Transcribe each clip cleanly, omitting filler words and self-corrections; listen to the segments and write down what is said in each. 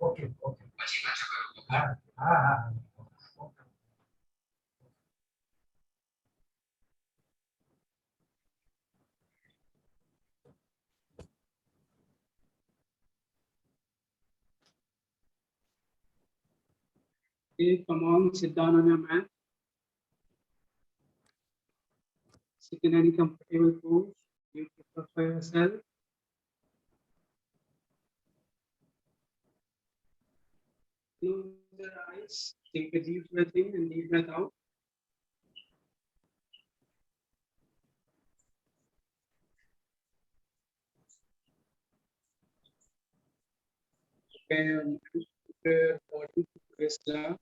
Okay okay हाँ हाँ हाँ Okay, come on, sit down on your mat. Sit in any comfortable pose you prefer for yourself. Close your eyes. Take a deep breath in and deep breath out. Prepare your mind, prepare your body to relax.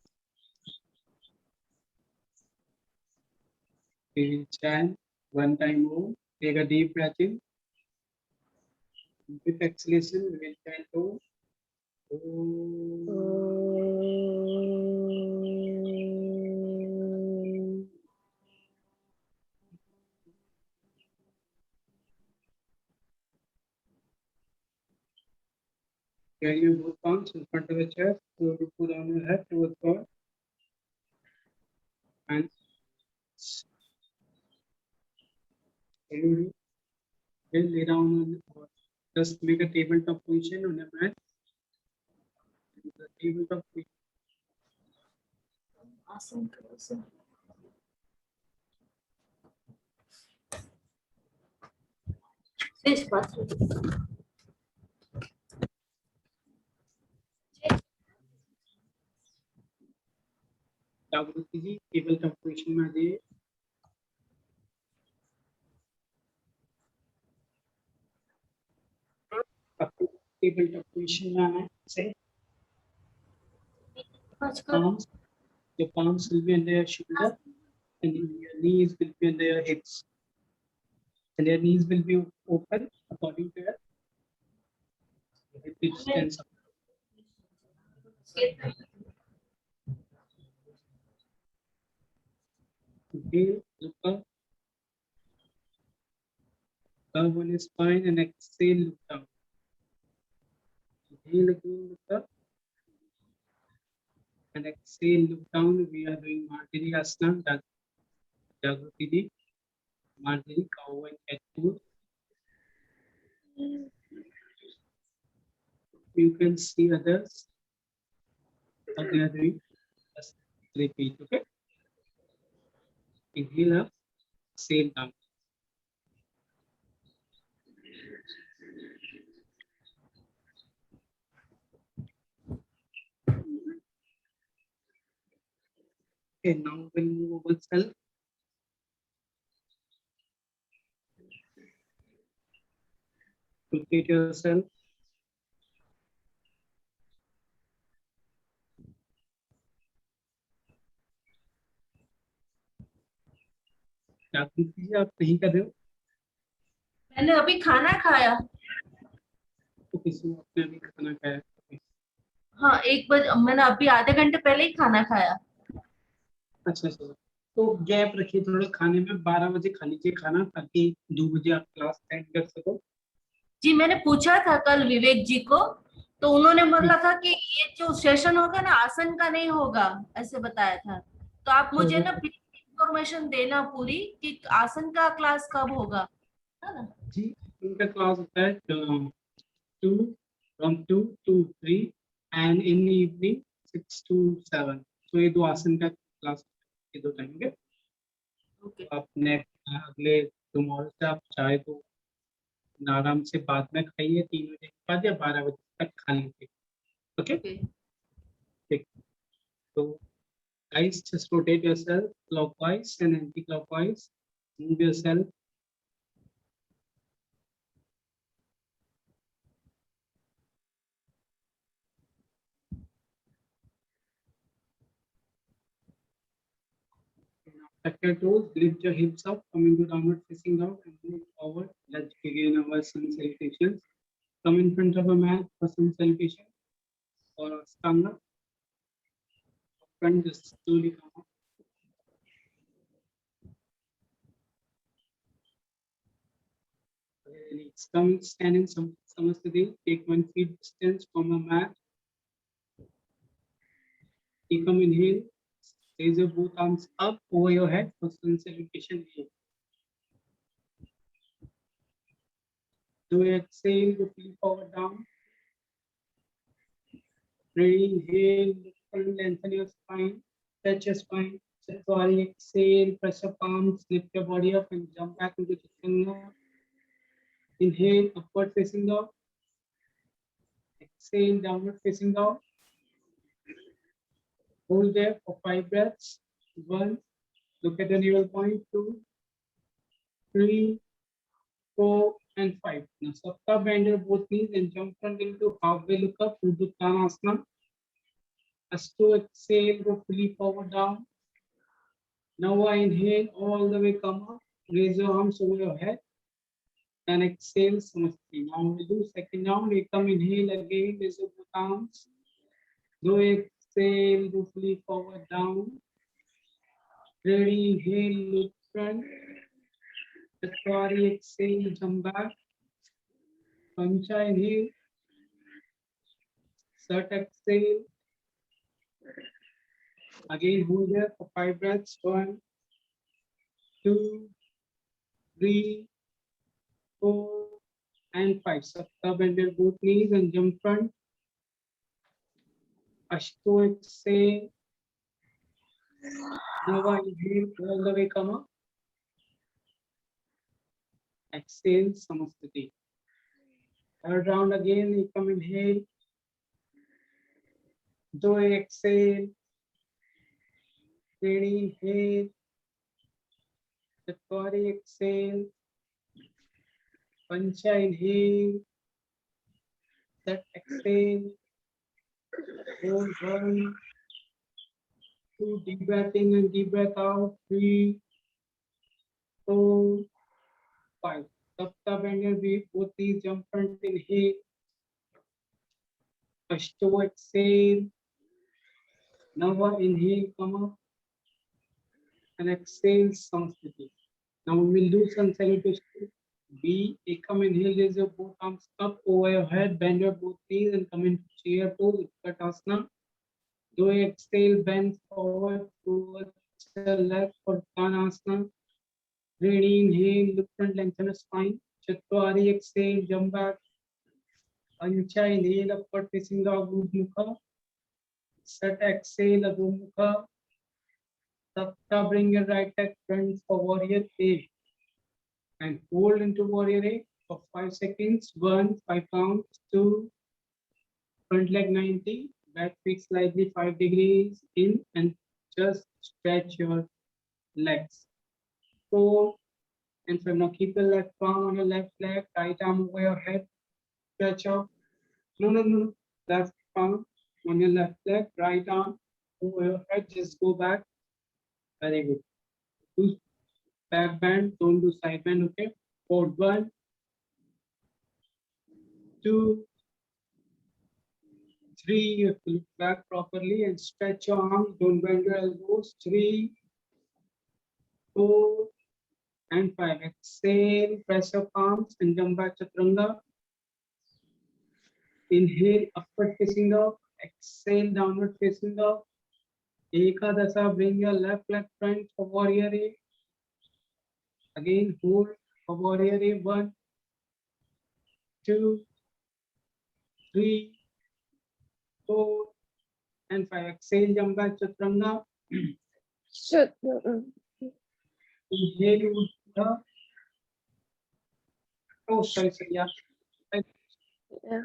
We will chant one time more. Take a deep breath in. With exhalation, we will chant Om. Carry your both palms in front of the chest. Slowly pull down your head towards God. And slowly lay down on or just make a tabletop position on the mat. The tabletop position. Awesome. Awesome. This part. जागृति जी tabletop position में आ जाइए. आपको tabletop position में आना है. से palms, your palms will be under your shoulder and your knees will be under your hips. And your knees will be open according to your hip distance. Inhale, look up. Curve on your spine and exhale, look down. Inhale again, look up. And exhale, look down. We are doing Marjari Asana. Jagruti ji. Marjari, cow and cat pose. You can see others how they are doing. Just repeat, okay? Inhale up, exhale down. Okay, now we'll move ourselves. Rotate yourself. जागृति जी आप नहीं कर रहे हो मैंने अभी खाना खाया. तो किसी ने आपने अभी खाना खाया. हाँ 1 बजे मैंने अभी आधे घंटे पहले ही खाना खाया. अच्छा अच्छा तो गैप रखिए थोड़ा खाने में. 12 बजे खा लीजिए खाना ताकि 2 बजे आप क्लास अटेंड कर सको. जी मैंने पूछा था कल विवेक जी को, तो उन्होंने बोला था कि ये जो सेशन होगा ना आसन का नहीं होगा, ऐसे बताया था. तो आप मुझे ना इंफॉर्मेशन देना पूरी कि आसन का क्लास कब होगा, है ना. जी उनका क्लास होता है 2 from 2 to 3 and in the evening 6 to 7. तो ये दो आसन का क्लास ये दो टाइम के. ओके. आप नेक्स्ट अगले टुमारो से आप चाहे तो आराम से बाद में खाइए 3 बजे के बाद या 12 बजे तक खा लीजिए. ओके ठीक. तो guys just rotate yourself clockwise and anti-clockwise. Move yourself. Tuck your toes, lift your hips up, come into downward facing dog and move forward. Let's begin our sun salutations. Come in front of a mat for sun salutation or Ashtanga. Front just slowly come up. Come stand in Samasthiti. Take 1 feet distance from a mat. You come inhale. Raise your both arms up over your head for sun salutation here. Do exhale, go fully forward down. Inhale, lengthen your spine, stretch your spine. Chaturanga, exhale, press your palms, lift your body up and jump back into Chaturanga. Inhale, upward facing dog. Exhale, downward facing dog. Hold there for 5 breaths. 1, look at the navel point. 2, 3, 4, and 5. Now, Sapta bend your both knees and jump front into halfway look up, Urdhva Uttanasana. Astu, exhale, go fully forward down. Now I inhale, all the way come up, raise your arms over your head, and exhale, Samasthiti. Now we do second round, we come inhale again, raise your both arms. Do exhale, go fully forward down. Ready, inhale, look front. Chaturanga, exhale, jump back. Pancha, inhale. Sat, exhale. Again, hold there for 5 breaths. 1, 2, 3, 4, and 5. Sapta, bend your both knees and jump front. Ashto, exhale. Nava, inhale, all the way come up. Exhale, Samasthiti. Third round again, you come inhale. Do exhale. Ready, inhale. Chaturanga, exhale. Pancha, inhale. Sat, exhale. Hold 1, 2, deep breath in and deep breath out. 3, 4, 5. Sapta, bend your both knees, jump front, inhale. Ashto, exhale. Nava, inhale, come up. And exhale, Samasthiti. Now we will do sun salutation. B, come inhale, raise your both arms up over your head, bend your both knees and come into chair pose, Utkatasana. Do exhale, bend forward towards the left for Uttanasana. Ready, inhale, look front, lengthen the spine. Chaturanga, exhale, jump back. Pancha, inhale, upward facing dog, Urdhva. Sat, exhale, Adho Mukha. Sapta, bring your right leg front for warrior A. And hold into warrior A for 5 seconds. 1, 5 counts. 2, front leg 90. Back feet slightly 5 degrees in and just stretch your legs. 4 and 5. Now keep your left palm on your left leg, right arm over your head. Stretch out. No. Left palm on your left leg, right arm over your head. Just go back. Very good. Do back bend, don't do side bend, okay? Hold 1, 2, 3. You have to look back properly and stretch your arms. Don't bend your elbows. 3, 4, and 5. Exhale, press your palms and jump back Chaturanga. Inhale, upward facing dog. Exhale, downward facing dog. Ekadasa, bring your left leg front for warrior A. Again, hold for warrior A. 1, 2, 3, 4, and 5. Exhale, jump back Chaturanga. Inhale, Urdhva. Oh, sorry, yeah. Yeah.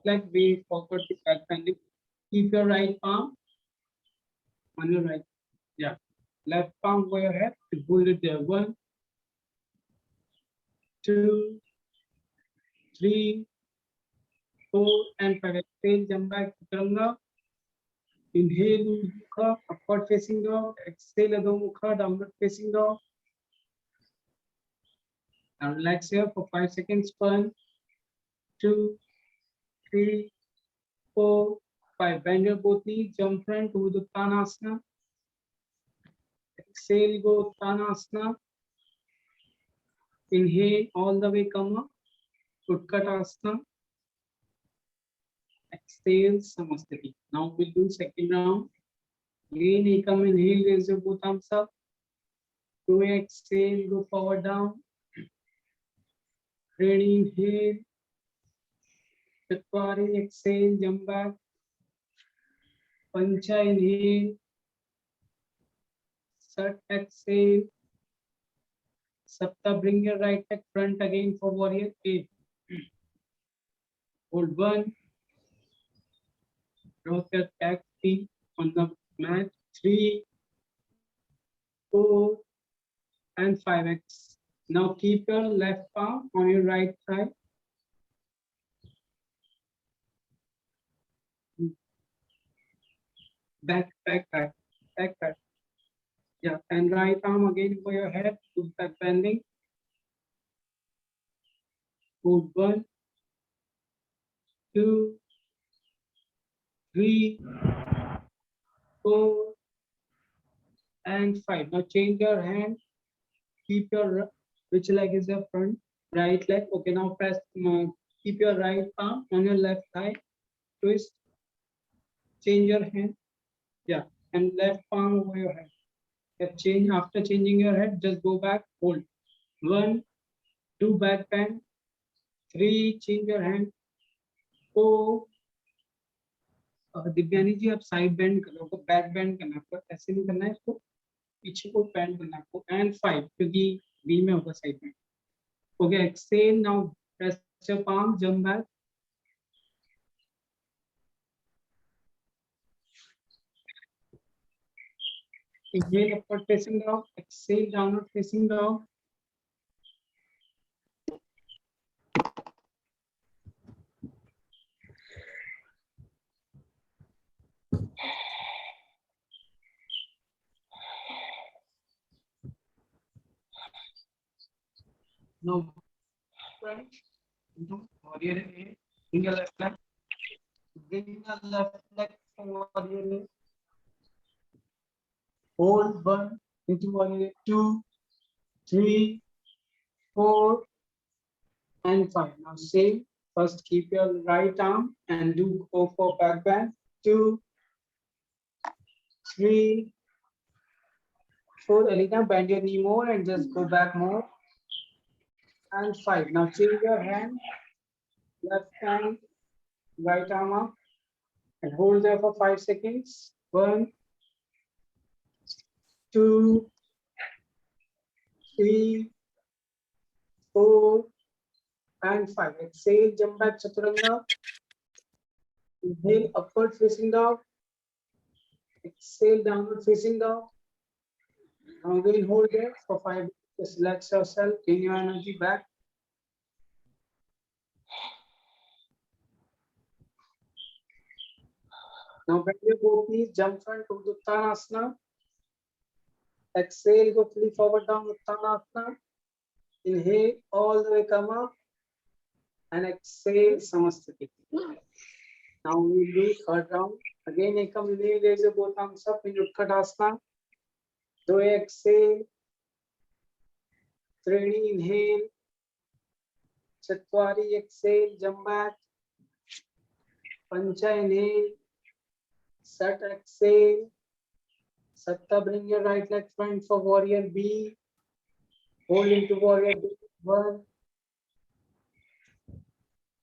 Like way forward to back bending. Keep your right palm on your right. Yeah. Left palm over your head and hold it there. 1, 2, 3, 4, and 5. Exhale, jump back Chaturanga. Inhale, Urdhva, upward facing dog. Exhale, Adho Mukha, downward facing dog. Now relax here for 5 seconds. 1, 2, 3, 4, 5. Bend your both knees, jump front to the Uttanasana. Exhale, go Uttanasana. Inhale all the way, come up. Utkatasana. Exhale, Samasthiti. Now we'll do second round. Again, Ekam, inhale, raise your both arms up. 2 exhale, go forward down. 3 inhale. 4 exhale, jump back. Pancha inhale. Sat exhale. Sapta, bring your right leg front again for warrior 8. Hold 1. Drop your back feet on the mat. 3, 4, and 5x. Now keep your left palm on your right thigh. Back. Yeah, and right arm again for your head to back bending. Hold 1, 2, 3, 4, and 5. Now change your hand. Keep your which leg is your front? Right leg. Okay, now press. Keep your right palm on your left thigh. Twist. Change your hand. Yeah, and left palm over your head. Change after changing your head, just go back, hold 1, 2, back bend, 3, change your hand, 4, Divyani जी आप side bend करो, आपको back bend करना, आपको ऐसे नहीं करना है, इसको पीछे को बेंड करना आपको, एंड 5 क्योंकि बी में होगा side bend. Okay, exhale, now press your palm, jump back. Inhale, upward facing dog. Exhale, downward facing dog. No. Warrior A. Bring your left leg. Bring your left leg for warrior A. Hold 1 into warrior 2, 3, 4, and 5. Now same. First keep your right arm and go for back bend. 2, 3, 4. Elena, bend your knee more and just go back more. And 5. Now change your hand. Left hand, right arm up, and hold there for 5 seconds. 1, 2, 3, 4, and 5. Exhale, jump back chaturanga. Inhale, upward facing dog. Exhale, downward facing dog. Now again hold there for 5 minutes. Just relax yourself, gain your energy back. Now bend your both knees, jump front to Uttanasana. Exhale, go fully forward down Uttanasana. Inhale, all the way come up. And exhale, Samasthiti. Now we do third round. Again, Ekam, inhale, raise your both arms up in Utkatasana. 2 exhale. 3 inhale. 4 exhale, jump back. Pancha inhale. Sat exhale. Satta, bring your right leg front for warrior B. Hold into warrior B. 1,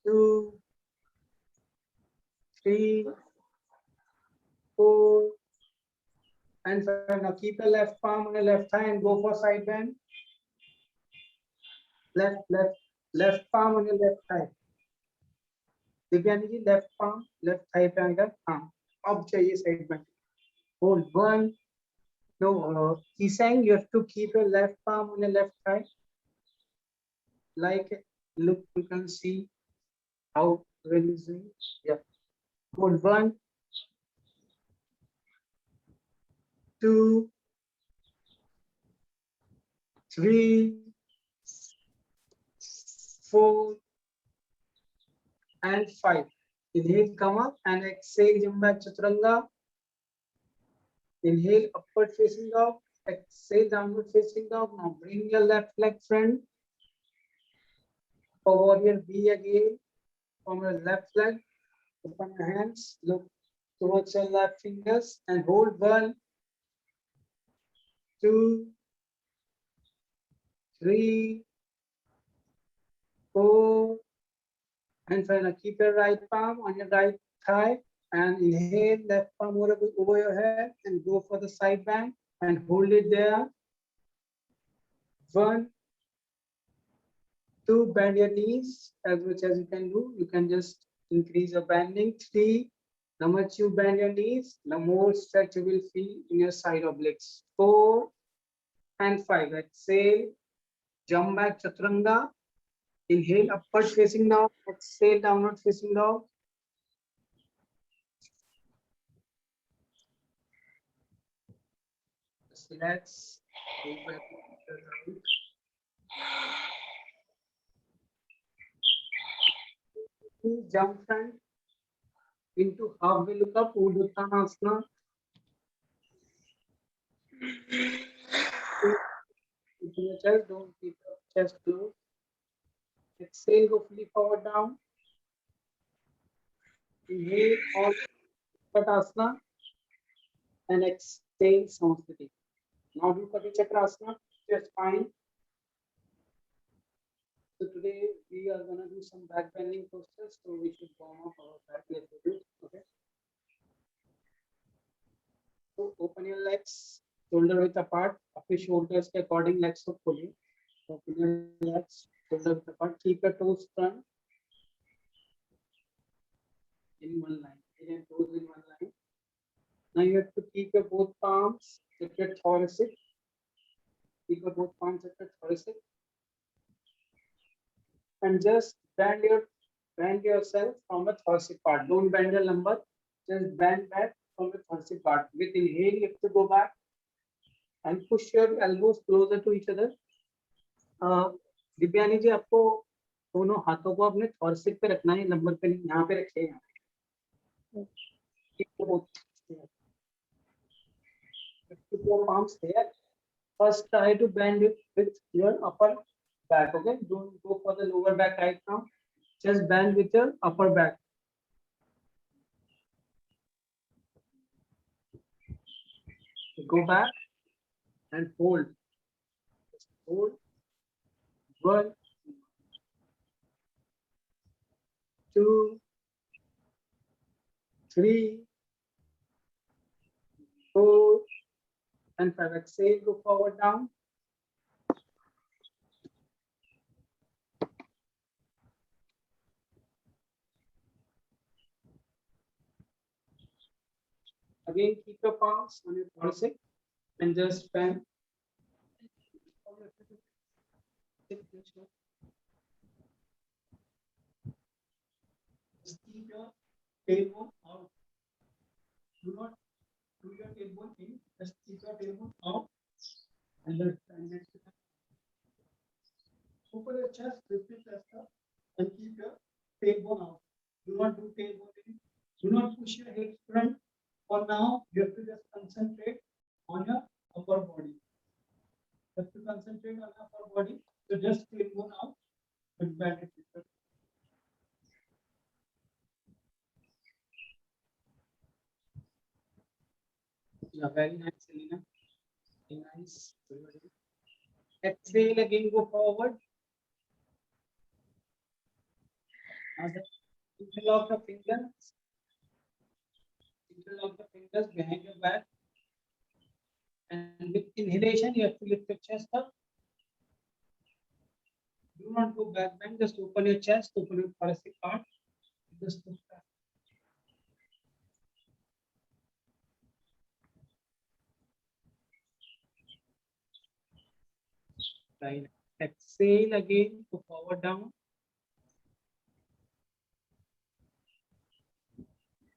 2, 3, 4, and 5. Now keep your left palm on your left thigh and go for side bend. Left palm on your left thigh. Divyani ji left palm left thigh पे आएगा. हाँ, अब चाहिए side bend. Hold 1. No, he's saying you have to keep your left palm on your left thigh. Like, look, you can see how well is it. Yeah. Hold 1, 2, 3, 4, and 5. Inhale, come up, and exhale, jump back chaturanga. Inhale, upward facing dog. Exhale, downward facing dog. Now bring your left leg front For warrior B again, from your left leg, open your hands, look towards your left fingers and hold 1, 2, 3, 4, and finally keep your right palm on your right thigh and inhale left palm over your head and go for the side bend and hold it there. 1, 2, bend your knees as much as you can do. You can just increase your bending. 3, the much you bend your knees, the more stretch you will feel in your side obliques. 4 and 5. Exhale, jump back chaturanga. Inhale, upward facing dog. Exhale, downward facing dog. Just relax. Move back to the right. Jump front into halfway look up, Urdhvanasana. Open your chest, don't keep your chest closed. Exhale, go fully forward down. Inhale, all Katasana. And exhale, Samasthiti. Now do Kati Chakrasana, just fine. So today we are gonna do some back bending postures, so we should warm up our back a little bit. Okay. So open your legs, shoulder width apart. अपने shoulders के according legs को खोलिए. Open your legs, shoulder width apart. Keep your toes front in one line. Your toes in one line. Now you have to keep your both palms at your thoracic. Keep your both palms at your thoracic. And just bend yourself from the thoracic part. Don't bend your lumbar. Just bend back from the thoracic part. With inhale, you have to go back and push your elbows closer to each other. Divyani जी, आपको दोनों हाथों को अपने thoracic पे रखना है, lumbar पे नहीं. यहाँ पे रखिए. Keep your palms there. First, try to bend it with your upper back. Okay, don't go for the lower back right now. Just bend with your upper back. Go back and hold. Just hold. 1, 2, 3, 4, and 5. Exhale, go forward down. Again, keep your palms on your thoracic and just bend. Just keep your tailbone out. Do not do your tailbone in. Just keep your tailbone out. And then next to that. Open your chest, lift your chest up, and keep your tailbone out. Do not do tailbone in. Do not push your hips front. For now, you have to just concentrate on your upper body. You have to concentrate on your upper body. So just tailbone out and bend it. Yeah, very nice, Selena. Very nice. Exhale again, go forward. Now interlock the fingers. Interlock the fingers behind your back. And with inhalation, you have to lift your chest up. Do not go back bend, just open your chest, open your thoracic part. Just look back. Right. Exhale again, go forward down.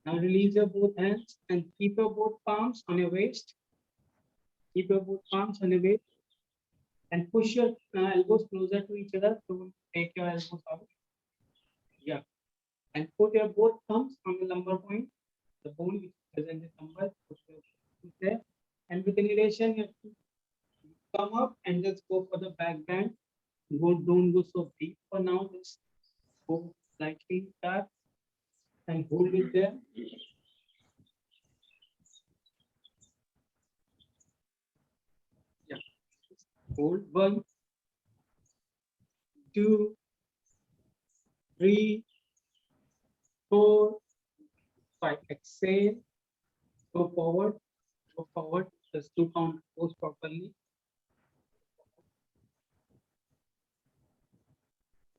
Now release your both hands and keep your both palms on your waist. Keep your both palms on your waist and push your elbows closer to each other. Don't take your elbows out. Yeah. And put your both thumbs on the lumbar point, the bone which presents the lumbar. Put there. And with inhalation, you have to come up and just go for the back bend. don't go so deep for now. Just go slightly back and hold it there. Yeah. Hold 1, 2, 3, 4, 5. Exhale. Go forward. Go forward. Just to count pose properly.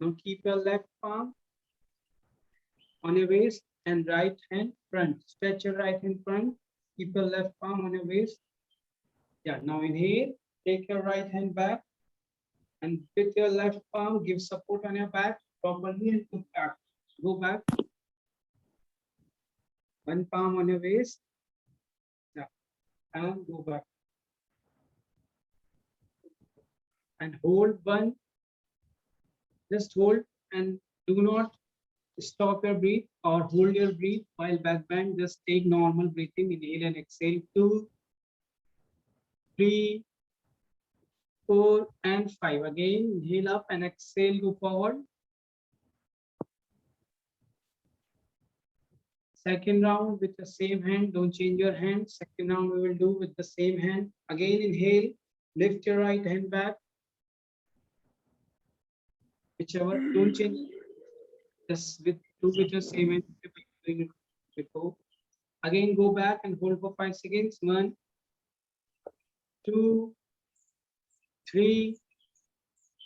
Now keep your left palm on your waist and right hand front. Stretch your right hand front. Keep your left palm on your waist. Yeah. Now inhale. Take your right hand back. And with your left palm, give support on your back properly and go back. Go back. One palm on your waist. Yeah. And go back. And hold 1. Just hold and do not stop your breath or hold your breath while back bend. Just take normal breathing. Inhale and exhale. 2, 3, 4, and 5. Again, inhale up and exhale. Go forward. Second round with the same hand. Don't change your hand. Second round we will do with the same hand. Again, inhale. Lift your right hand back. Whichever. Don't change. Just do with the same hand. Before. Again, go back and hold for 5 seconds. 1, 2, 3,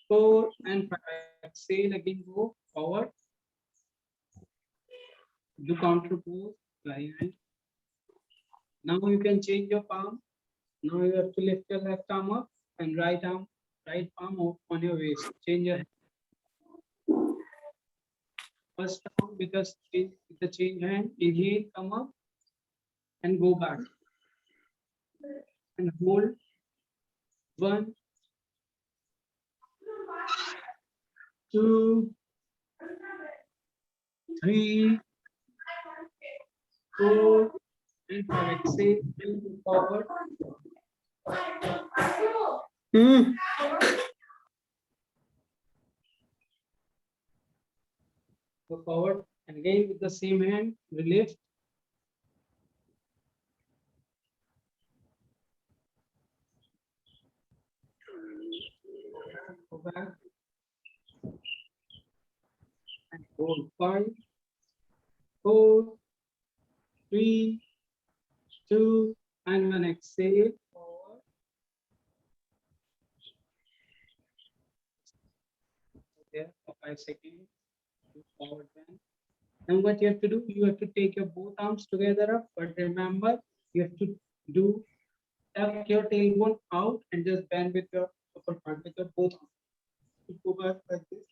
4, and 5. Exhale. Again, go forward. Do counter pose. Now you can change your palm. Now you have to lift your left arm up and right palm up on your waist. Change your hand. First round with the change hand. Inhale, come up and go back. And hold 1, 2, 3, 4, and 5. Exhale, go forward. Go forward. And again with the same hand, we lift. Go back. And hold 5, 4, 3, 2, and 1. Exhale. Forward. There for 5 seconds. Forward bend. And what you have to do, you have to take your both arms together up, but remember, you have to do tuck your tailbone out and just bend with your upper part with your both arms. Go back like this.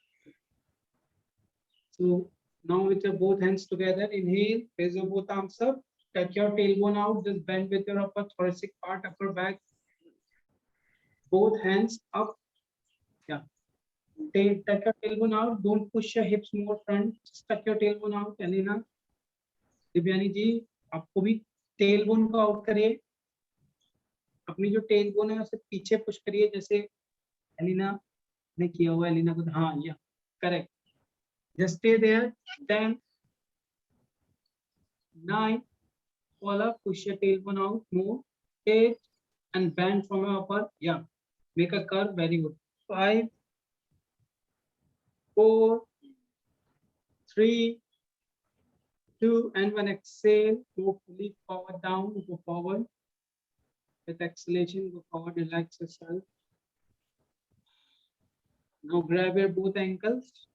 So now with your both hands together, inhale, raise your both arms up, tuck your tailbone out, just bend with your upper thoracic part, upper back, both hands up. Yeah. Tuck your tailbone out. Don't push your hips more front. Just tuck your tailbone out. Elena, Divyani जी, आपको भी tailbone को out करिए. अपनी जो tailbone है उसे पीछे push करिए जैसे एलिना ने किया हुआ. एलिना को हाँ, yeah, correct. Just stay there. 10, 9. Pull up. Push your tailbone out. Move. 8 and bend from your upper. Yeah. Make a curve. Very good. 5, 4, 3, 2, and 1. Exhale. Go fully forward down. Go forward. With exhalation, go forward. Relax yourself. Now grab your both ankles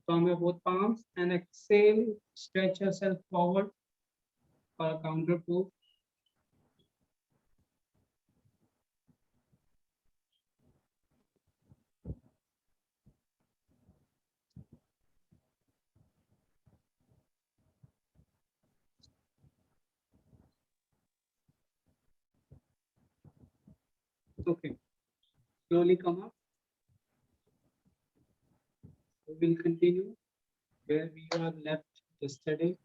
from your both palms and exhale. Stretch yourself forward for a counter pose. Okay, slowly come up. We will continue where we are left yesterday.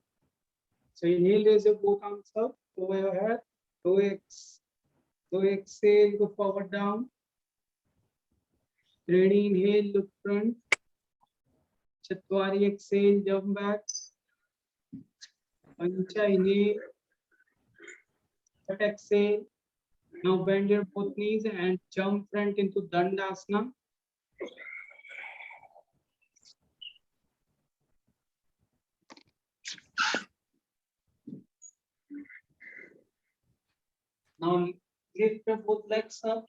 So inhale, raise your both arms up over your head. Go exhale, go forward down. Ready, inhale, look front. Chatwari, exhale, jump back. Pancha, inhale. But exhale. Now bend your both knees and jump front into Dandasana. Now lift your both legs up.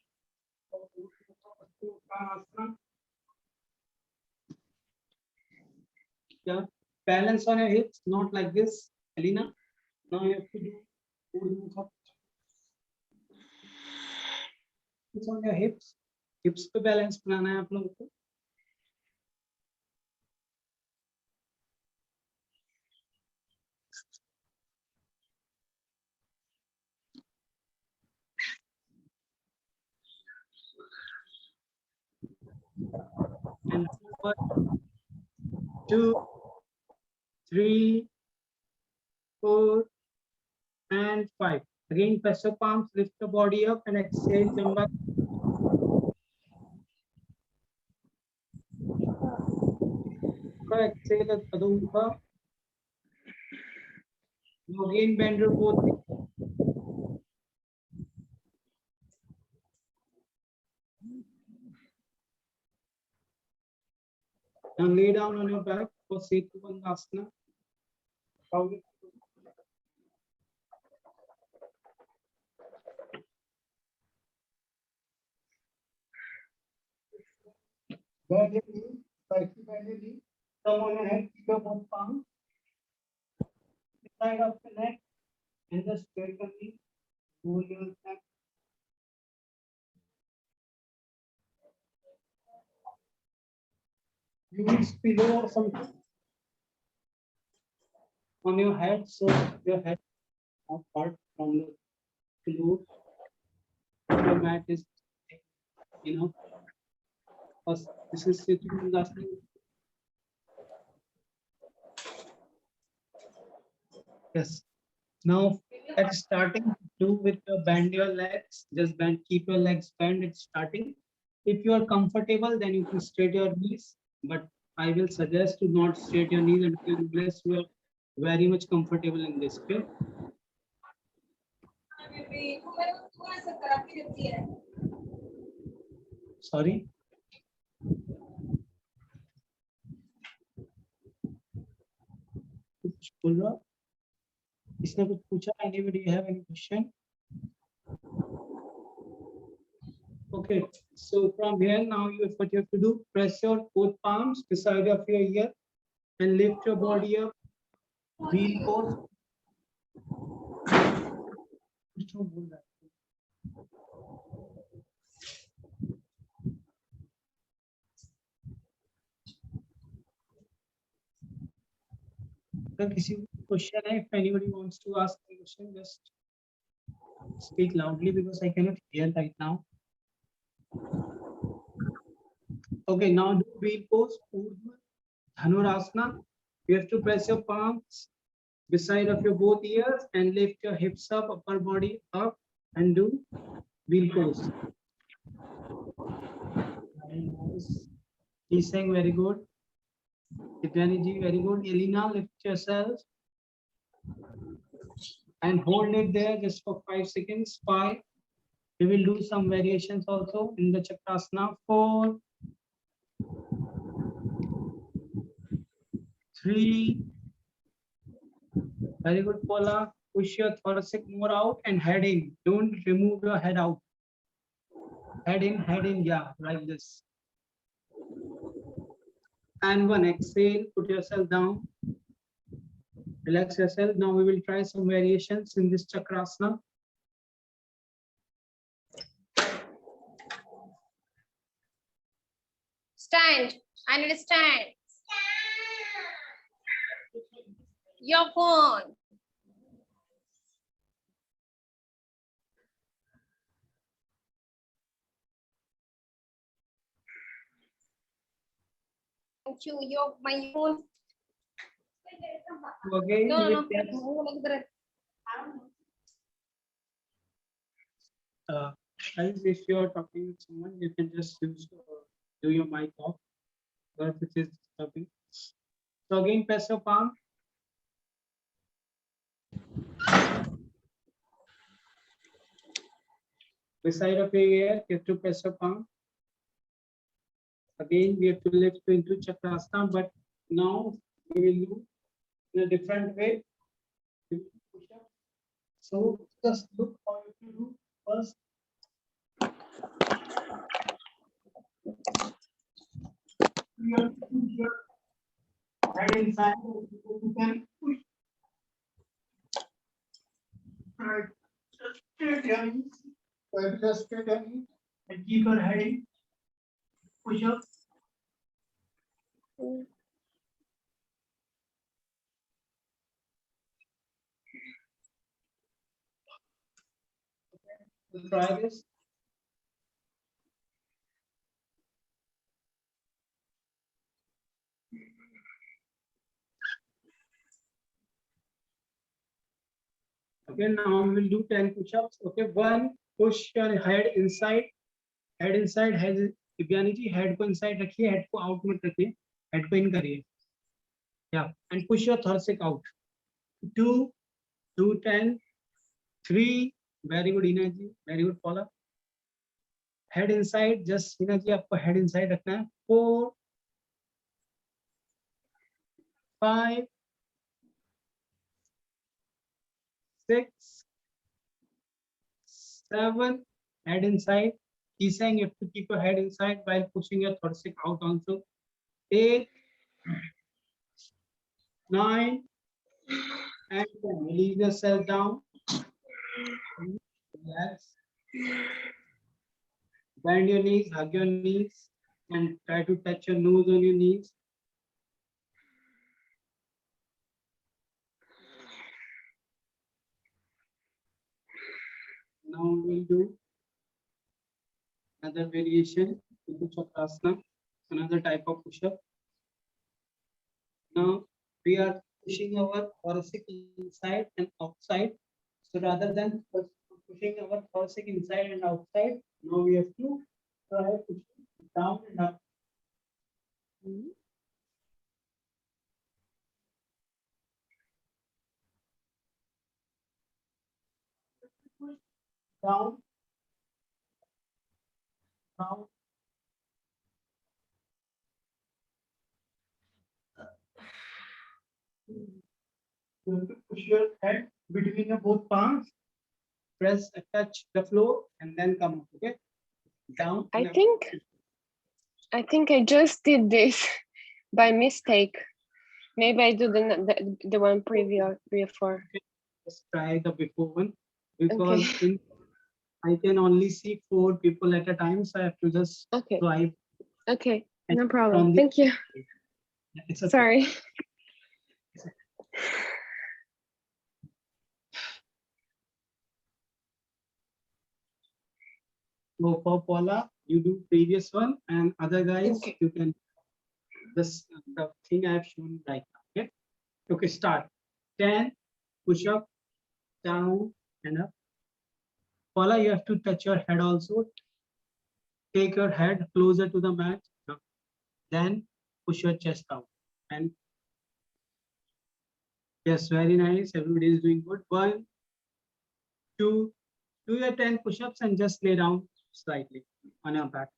Yeah, balance on your hips, not like this, Elena. Now you have to do Urdhva Mukha. It's on your hips. Hips पे balance बनाना है आप लोगों को. And 1, 2, 3, 4, and 5. Again, press your palms, lift the body up, and exhale, jump back. Exhale, Adho Mukha. Now again, bend your both knees. Now lay down on your back for Setu Bandhasana. Bend your knee, slightly bend your knee. Come on your head, keep your both palms. The side of the neck, and just straight the knee. Roll your neck. Use pillow or something on your head, so your head apart from the pillow. Your mat is, first, this is Setu Bandhasana. Yes. Now at starting, do with your bend your legs. Just bend, keep your legs bent at starting. If you are comfortable, then you can straight your knees. But I will suggest to not straight your knees unless you are very much comfortable in this. Okay. Sorry. कुछ बोल रहा? इसने कुछ पूछा? Anybody have any question? Okay, so from here now what you have to do, press your both palms beside of your ear and lift your body up. Wheel pose. अगर किसी को question है, if anybody wants to ask a question, just speak loudly because I cannot hear right now. Okay, now do wheel pose, Urdhva Dhanurasana. You have to press your palms beside of your both ears and lift your hips up, upper body up, and do wheel pose. Very nice. He's saying very good. Tiffany ji, very good. Elena, lift yourself and hold it there just for 5 seconds. 5. We will do some variations also in the Chakrasana. 4, 3. Very good, Paula. Push your thoracic more out and head in. Don't remove your head out. Head in, yeah, like this. And 1, exhale, put yourself down. Relax yourself. Now we will try some variations in this Chakrasana. Stand. I need to stand. Your phone. Thank you. Your my phone. So again, No, no, with that, guys, if you are talking with someone, you can just use Do your mic off. Or if it is disturbing. So again, press your palm. This side of your ear, you have to press your palm. Again, we have to lift into Chakrasana, but now we will do in a different way. We will push up. So just look how you do first. You have to push your head inside. You can push. Right. Just straight your knees. Try to just straight your knees and keep your head in. Push up. We'll try this. Okay, now we will do 10 push-ups. Okay, one, push your head inside. Head inside, head, Divyani ji, head को inside रखिए, head को out मत रखिए, head को in करिए. Yeah, and push your thoracic out. 2, 2, 10, 3, very good Hina ji, very good Paula. Head inside, just Hina ji आपको head inside रखना है. 4, 5, 6, 7, head inside. He's saying you have to keep your head inside while pushing your thoracic out also. 8, 9, and 10. Release yourself down. Relax. Bend your knees, hug your knees, and try to touch your nose on your knees. Now we'll do another variation into Chakrasana, another type of push-up. Now we are pushing our thoracic inside and outside. So rather than pushing our thoracic inside and outside, now we have to try pushing down and up. Down, down. You have to push your head between your both palms. Press, touch the floor, and then come up. Okay, down. I and up. think I just did this by mistake. Maybe I do the one before. Let's try the before one because I can only see 4 people at a time, so I have to just Okay. swipe. Okay, and no problem. from the- Thank you. It's okay. Sorry. So for Paula, you do previous one, and other guys, Okay. you can this the thing I have shown right now. Okay. Okay. Start. 10 push up, down and up. Paula, you have to touch your head also. Take your head closer to the mat. Then push your chest out. And yes, very nice. Everybody is doing good. 1, 2, do your 10 push-ups and just lay down slightly on your back.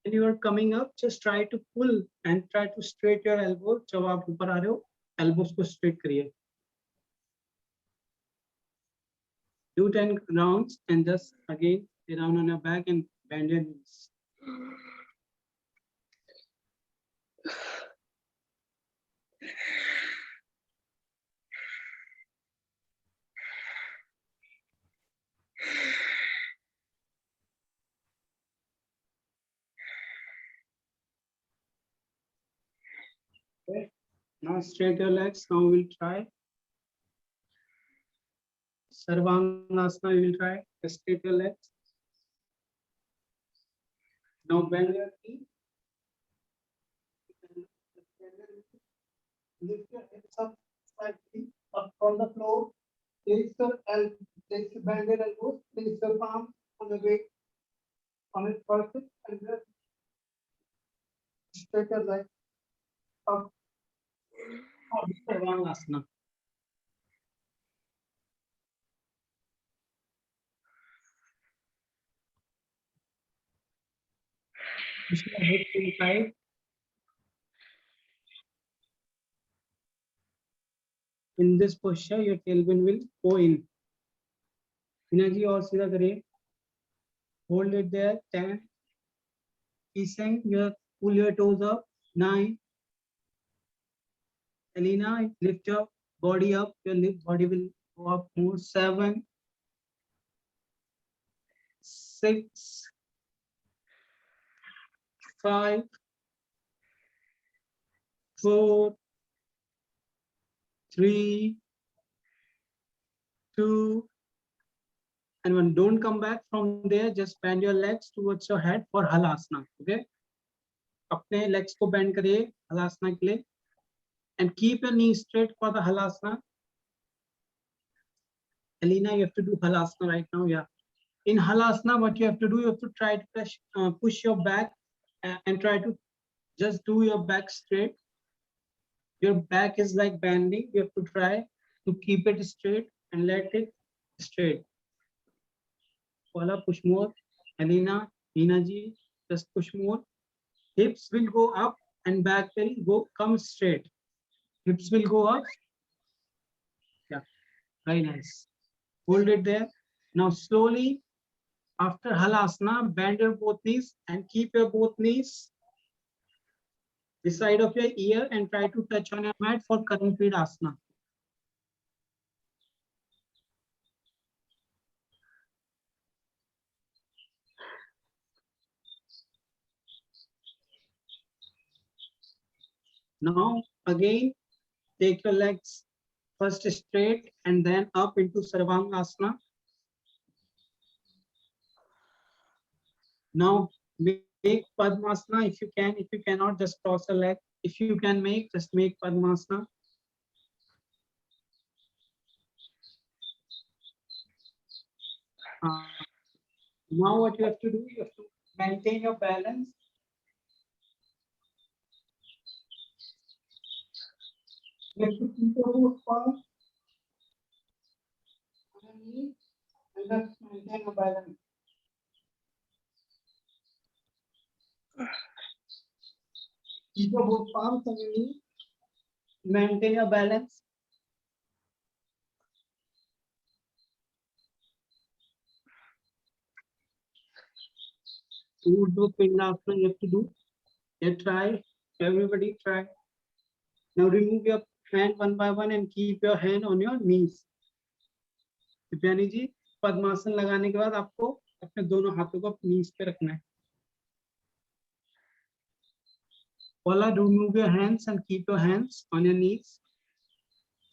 When you are coming up, just try to pull and try to straight your elbow. जब आप ऊपर आ रहे हो, elbows को straight करिए. Do 10 rounds and just again lay down on your back and bend your knees. Okay. Now straight your legs. Now we'll try Sarvangasana. We will try. Just straight your legs. Now bend your knee. Lift your hips up slightly up from the floor. Place your Take bend your elbows, place your palm on the weight on it first, and then straight your leg up. Sarvangasana. Push your hips inside. In this posture, your tailbone will go in. Energy और सीधा करिए. Hold it there. 10. Kissing your pull your toes up. 9. Elena, lift your body up. Your body will go up more. 7. 6. 5. 4. 3. 2. And 1. Don't come back from there. Just bend your legs towards your head for halasana. Okay. अपने legs को bend करिए halasana के लिए. And keep your knees straight for the halasana. Elena, you have to do halasana right now. Yeah. In halasana, what you have to do, you have to try to push your back and try to just do your back straight. Your back is like bending. You have to try to keep it straight and let it straight. Paula, push more. Elena, Hina ji, just push more. Hips will go up and back will come straight. Hips will go up. Yeah, very nice. Hold it there. Now slowly, after halasana, bend your both knees and keep your both knees the side of your ear and try to touch on your mat for Karnapidasana. Now again, take your legs first straight and then up into Sarvangasana. Now make Padmasana if you can. If you cannot, just cross a leg. If you can make, just make Padmasana. Now what you have to do, you have to maintain your balance. You have to keep your both palms underneath and just maintain your balance. Keep your both palms underneath. Maintain your balance. Urdhva Pindasana you have to do. Yeah, try. Everybody try. Now remove your hand one by one and keep your hand on your knees. Divyani जी, पद्मासन लगाने के बाद आपको अपने दोनों हाथों को अपनी नीज पे रखना है. Paula, remove your hands and keep your hands on your knees.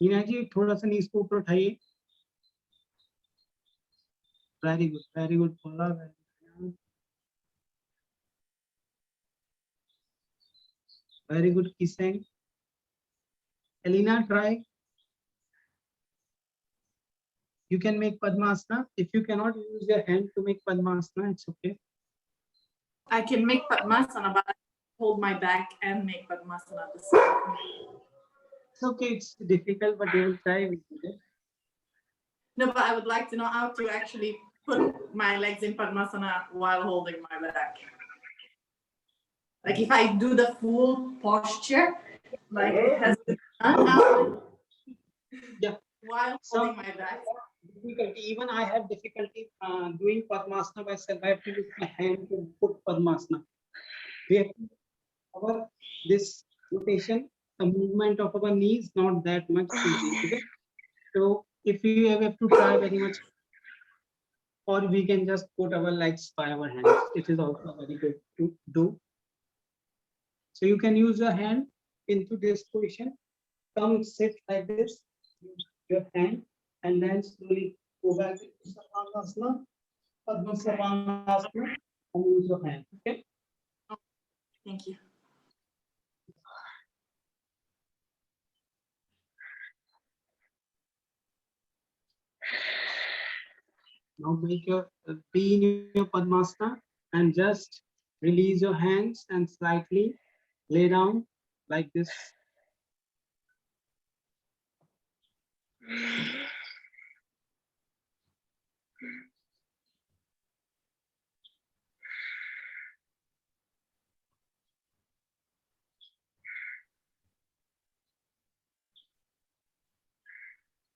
हीना जी, थोड़ा सा नीज को ऊपर उठाइए. Very good, Paula. Very good, Kisang. Elena, try. You can make Padmasana. If you cannot use your hand to make Padmasana, it's okay. I can make Padmasana, but I hold my back and make Padmasana at the same time. It's okay, it's difficult, but you will try. No, but I would like to know how to actually put my legs in Padmasana while holding my back. Like if I do the full posture, like it has to be done Yeah. while holding my back. Difficulty. Even I have difficulty doing Padmasana myself. I have to use my hand to put Padmasana. We have to cover this rotation, the movement of our knees, not that much easy. Okay? So if you have to try very much, or we can just put our legs by our hands. It is also very good to do. So you can use your hand into this position. Come sit like this, use your hand, and then slowly go back to Sarvangasana, Padmasana, and use your hand. Okay. Thank you. Now make your be in your Padmasana and just release your hands and slightly lay down like this.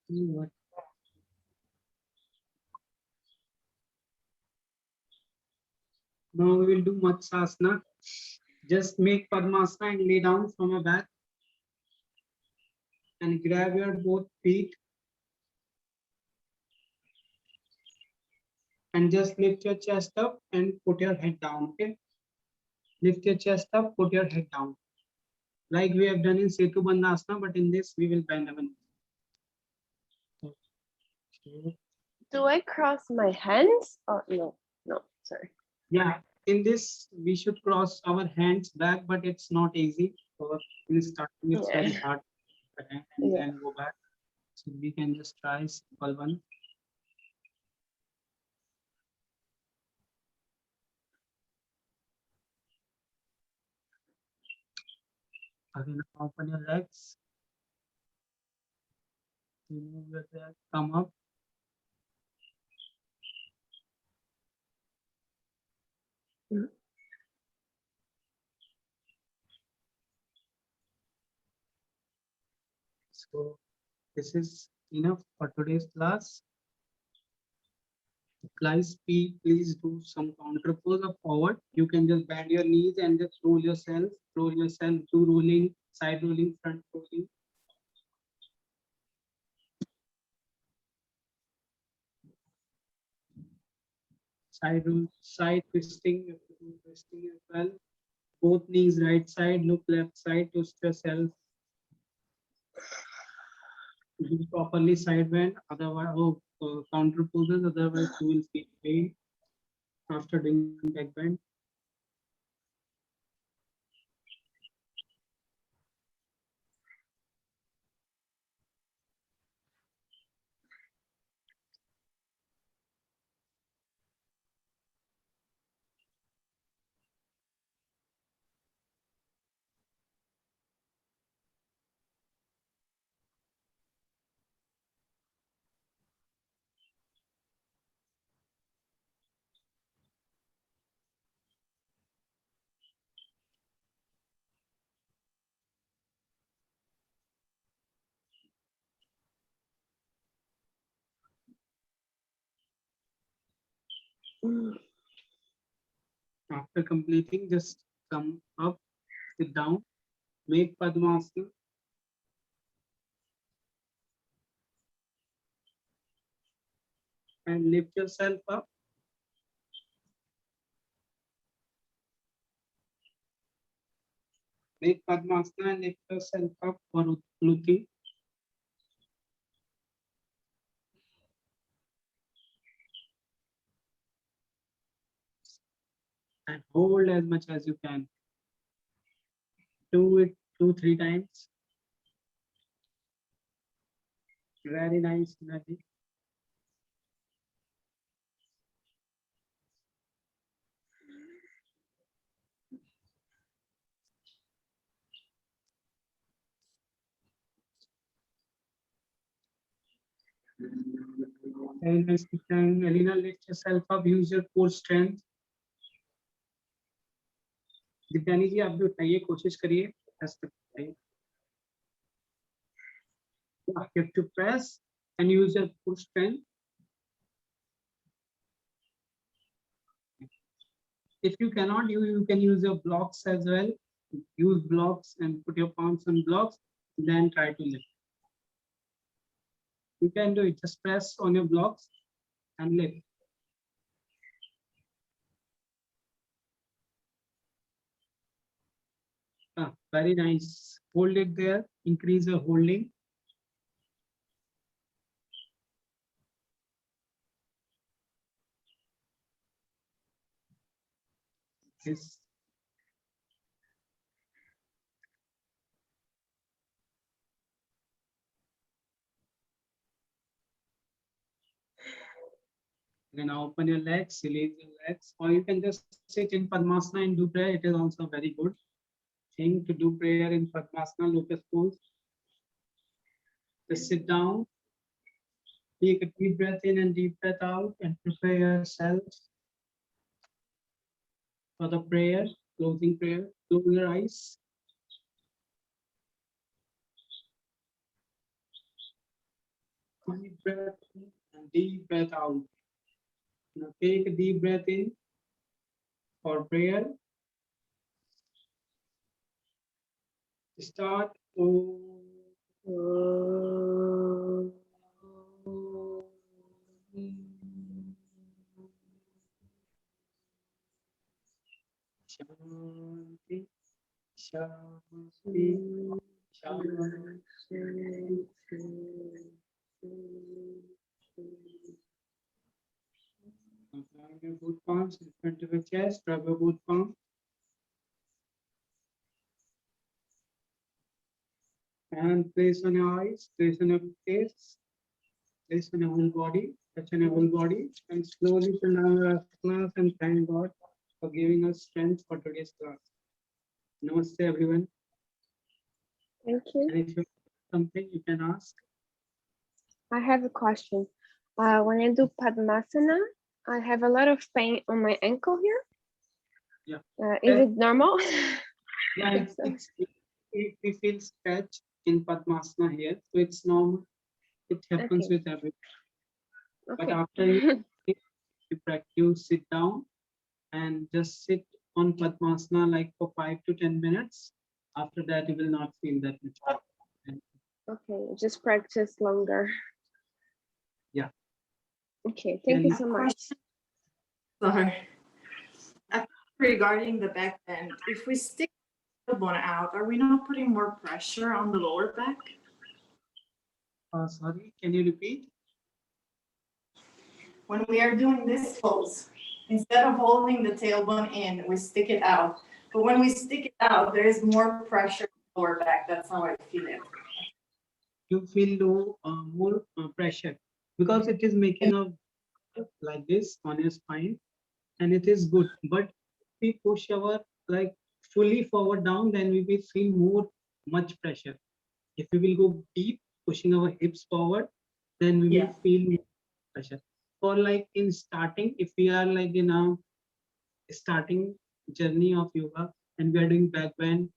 What? Now we will do Matsyasana. Just make Padmasana and lay down from your back and grab your both feet and just lift your chest up and put your head down. Okay, lift your chest up, put your head down like we have done in Setu Bandhasana, but in this we will bend our knees. Okay. Do I cross my hands or no? No, sorry. Yeah, in this we should cross our hands back, but it's not easy. So in starting it's very Yeah. hard to hand and Yeah. then go back. So we can just try simple one. Again, open your legs. Remove your leg, come up. Mhm. So this is enough for today's class. Guys, please do some counter pose or forward. You can just bend your knees and just roll yourself, do rolling, side rolling, front rolling. Side roll, side twisting, you have to do twisting as well. Both knees right side, look left side, twist yourself. Do properly side bend, otherwise, counter poses, otherwise you will feel pain after doing back bend. Mm. After completing, just come up, sit down, make Padmasana. And lift yourself up. Make Padmasana and lift yourself up for Utluti. And hold as much as you can. Do it 2-3 times. Very nice, Nadi. Very nice, Kitang. Elena, lift yourself up. Use your core strength. Divyani जी आप भी उठाइए कोशिश करिए you have to press and use your core strength. If you cannot, you can use your blocks as well. Use blocks and put your palms on blocks, then try to lift. You can do it. Just press on your blocks and lift. Very nice. Hold it there. Increase your holding. Yes. You can open your legs, release your legs, or you can just sit in Padmasana and do prayer. It is also a very good thing to do prayer in Padmasana, lotus pose. Just sit down, take a deep breath in and deep breath out, and prepare yourself for the prayer, closing prayer. Close your eyes. Deep breath in and deep breath out. Now take a deep breath in for prayer. Start. Shanti, Shanti, Shanti. Apply your both palms in front of your chest. Rub your both palms. And place on your eyes, place on your face, place on your whole body, touch on your whole body, and slowly turn down your asanas and thank God for giving us strength for today's class. Namaste, everyone. Thank you. And if you have something, you can ask. I have a question. When I do Padmasana, I have a lot of pain on my ankle here. Yeah. Is it normal? Yeah, we feel stretch in Padmasana here, so it's normal. It happens Okay. with everyone. But Okay. after you practice, sit down and just sit on Padmasana like for 5 to 10 minutes. After that, you will not feel that much. Okay, just practice longer. Yeah. Okay, thank you And- so much. Sorry. Regarding the back bend, if we stick the bone out, are we not putting more pressure on the lower back? Sorry, can you repeat? When we are doing this pose, instead of holding the tailbone in, we stick it out. But when we stick it out, there is more pressure on the lower back. That's how I feel it. You feel more pressure because it is making a like this on your spine, and it is good. But if we push our like fully forward down, then we will feel much pressure. If we will go deep, pushing our hips forward, then we will feel more pressure. For like in starting, if we are like in a starting journey of yoga and we are doing back bend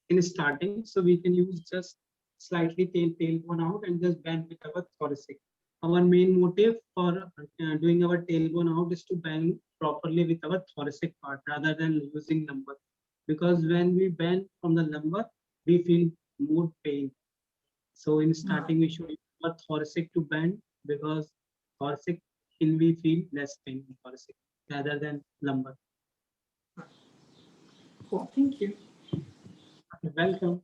in starting, so we can use just slightly tailbone out and just bend with our thoracic. Our main motive for doing our tailbone out is to bend properly with our thoracic part rather than using lumbar, because when we bend from the lumbar, we feel more pain. So in starting, we should use our thoracic to bend, because thoracic can we feel less pain in thoracic rather than lumbar. Cool, thank you. Welcome.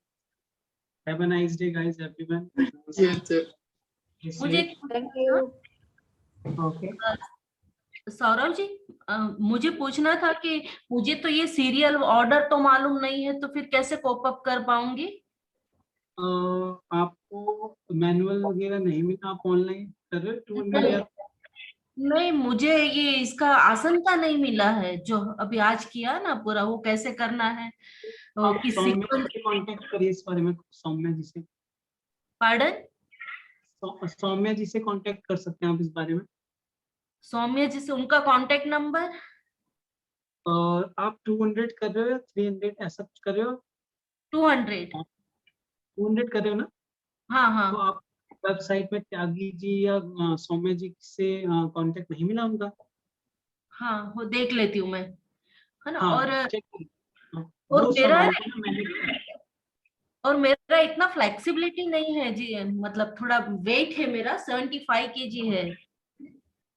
Have a nice day, guys, everyone. You too. Be मुझे safe. Thank you. Okay. Saurabh ji, मुझे पूछना था कि मुझे तो ये serial order तो मालूम नहीं है, तो फिर कैसे कोप अप कर पाऊंगी? आपको मैनुअल वगैरह नहीं मिला? आप ऑनलाइन कर रहे हो 200 या? नहीं, मुझे ये इसका आसन का नहीं मिला है, जो अभी आज किया ना पूरा, वो कैसे करना है? आप किस सौम्या सीक्वेंस? से कांटेक्ट करिए इस बारे में, सौम्या जी से। पार्डन? सौम्या जी से कांटेक्ट कर सकते हैं आप इस बारे में। सौम्या जी से, उनका कांटेक्ट नंबर? आप 200 कर रहे हो या 300 ऐसा कुछ कर रहे हो? 200 कर रहे हो ना? हाँ हाँ। तो आप वेबसाइट में त्यागी जी या सौम्या जी से कांटेक्ट नहीं मिला उनका? हाँ, वो देख लेती हूँ मैं, है ना। हाँ, और चेक और मेरा मैंने और मेरा इतना फ्लेक्सिबिलिटी नहीं है जी, मतलब थोड़ा वेट है मेरा 75 केजी है।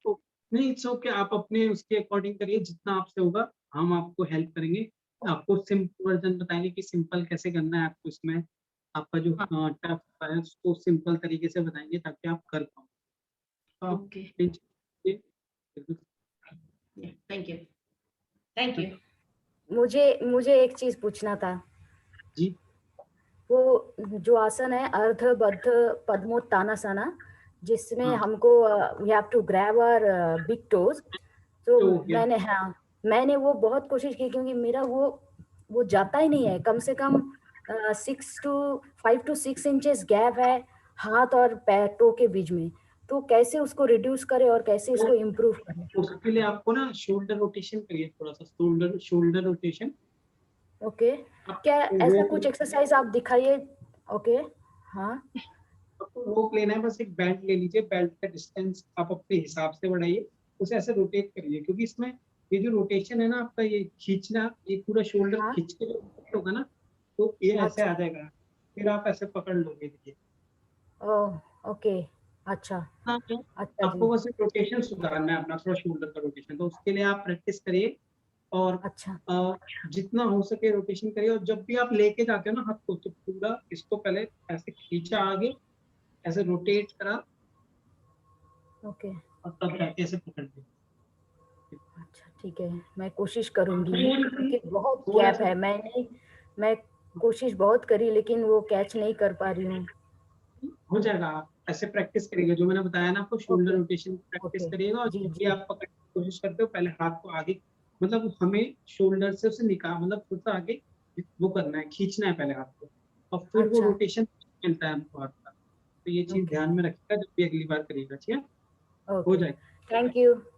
तो नहीं, इट्स ओके, आप अपने उसके अकॉर्डिंग करिए, जितना आपसे होगा हम आपको हेल्प करेंगे। आपको सिंपल वर्जन बताएंगे कि सिंपल कैसे करना है आपको, इसमें आपका जो टफ है उसको सिंपल तरीके से बताएंगे ताकि आप कर पाओ। Okay, thank you. Thank you. मुझे एक चीज पूछना था जी। वो जो आसन है अर्ध बद्ध पद्मोत्तानासना, जिसमें हाँ। हमको we have to grab our big toes. तो तो क्या? मैंने वो बहुत कोशिश की, क्योंकि मेरा वो जाता ही नहीं है। कम से कम 5 to 6 इंचेस गैप है हाथ और पैर टो के बीच में। तो कैसे उसको रिड्यूस करें और कैसे इसको इम्प्रूव करें? उसके लिए आपको ना शोल्डर रोटेशन करिए, थोड़ा सा शोल्डर रोटेशन। ओके, क्या ऐसा कुछ एक्सरसाइज आप दिखाइए। ओके, हाँ। आपको रोप लेना है, बस एक बेल्ट ले लीजिए, बेल्ट का डिस्टेंस आप अपने हिसाब से बढ़ाइए, उसे ऐसे रोटेट करिए, क्योंकि इसमें ये जो रोटेशन है ना आपका, ये खींचना, ये पूरा शोल्डर हाँ, खींच के जो होगा ना, तो ये ऐसे अच्छा। आ जाएगा, फिर आप ऐसे पकड़ लोगे। देखिए ओके, अच्छा हाँ, अच्छा आपको जी, बस रोटेशन सुधारना है अपना, थोड़ा शोल्डर का रोटेशन, तो उसके लिए आप प्रैक्टिस करिए और अच्छा अ, जितना हो सके रोटेशन करिए। और जब भी आप लेके जाते हो ना हाथ को, तो पूरा इसको पहले ऐसे खींचा आगे, ऐसे रोटेट करा, ओके, और तब जाके ऐसे पकड़ लिया। अच्छा ठीक है, मैं कोशिश करूंगी, थोड़ी सी क्योंकि बहुत थोड़ा गैप सा है। मैं कोशिश बहुत करी, लेकिन वो कैच नहीं कर पा रही हूँ। हो जाएगा। आप ऐसे प्रैक्टिस करिएगा, जो मैंने बताया ना आपको, shoulder okay, rotation practice okay, करिएगा, और जी जब भी जी, आप पकड़ने की कोशिश करते हो, पहले हाथ को आगे, मतलब हमें शोल्डर से उसे निकाल, मतलब थोड़ा सा आगे वो करना है, खींचना है पहले हाथ को, और फिर वो अच्छा, रोटेशन मिलता है हमको हाथ का। तो ये चीज ओके, ध्यान में रखिएगा जब भी अगली बार करिएगा, ठीक है? हो ओके। जाएगा।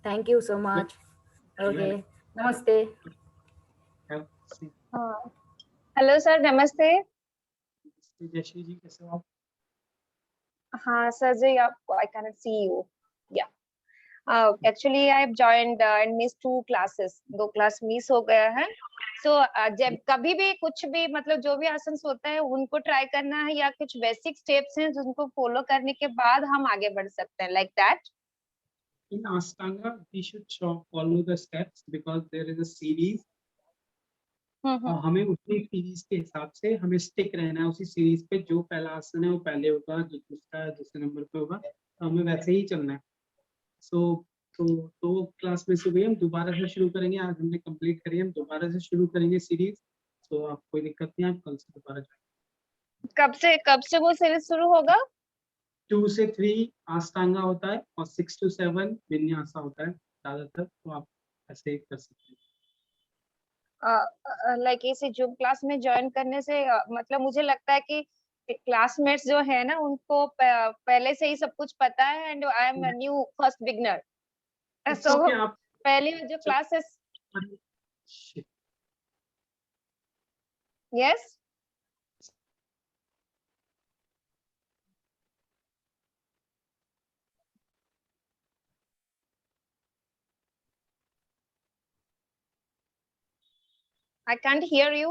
Thank you so much. Okay, नमस्ते। हेलो सर, नमस्ते। जयश्री जी, कैसे हो आप? हाँ सर जी, आप I cannot see you. Yeah. Actually, I've joined and missed 2 classes. 2 class miss हो गया है। So जब कभी भी कुछ भी मतलब जो भी आसन होता है उनको ट्राई करना है, या कुछ बेसिक स्टेप्स हैं जिनको फॉलो करने के बाद हम आगे बढ़ सकते हैं, like that? In Ashtanga, we should follow the steps because there is a series। और हमें उसी सीरीज के हिसाब से हमें स्टिक रहना है, उसी सीरीज पे। जो पहला आसन है वो पहले होगा, जो दूसरा दूसरे नंबर पे होगा, तो हमें वैसे ही चलना है। सो तो क्लास में से हुई, हम दोबारा से शुरू करेंगे। आज हमने कंप्लीट करी, हम दोबारा से शुरू करेंगे सीरीज। तो आप कोई दिक्कत नहीं, आप कल से दोबारा जाए। कब से वो सीरीज शुरू होगा? 2 से 3 अष्टांगा होता है, और 6 to 7 विन्यासा होता है ज्यादातर, तो आप ऐसे कर सकते हैं। लाइक इसे जूम क्लास में ज्वाइन करने से मतलब मुझे लगता है कि क्लासमेट्स जो है ना उनको पहले से ही सब कुछ पता है, and I am new first beginner. It's so okay, आप पहली जो classes, yes. I can't hear you.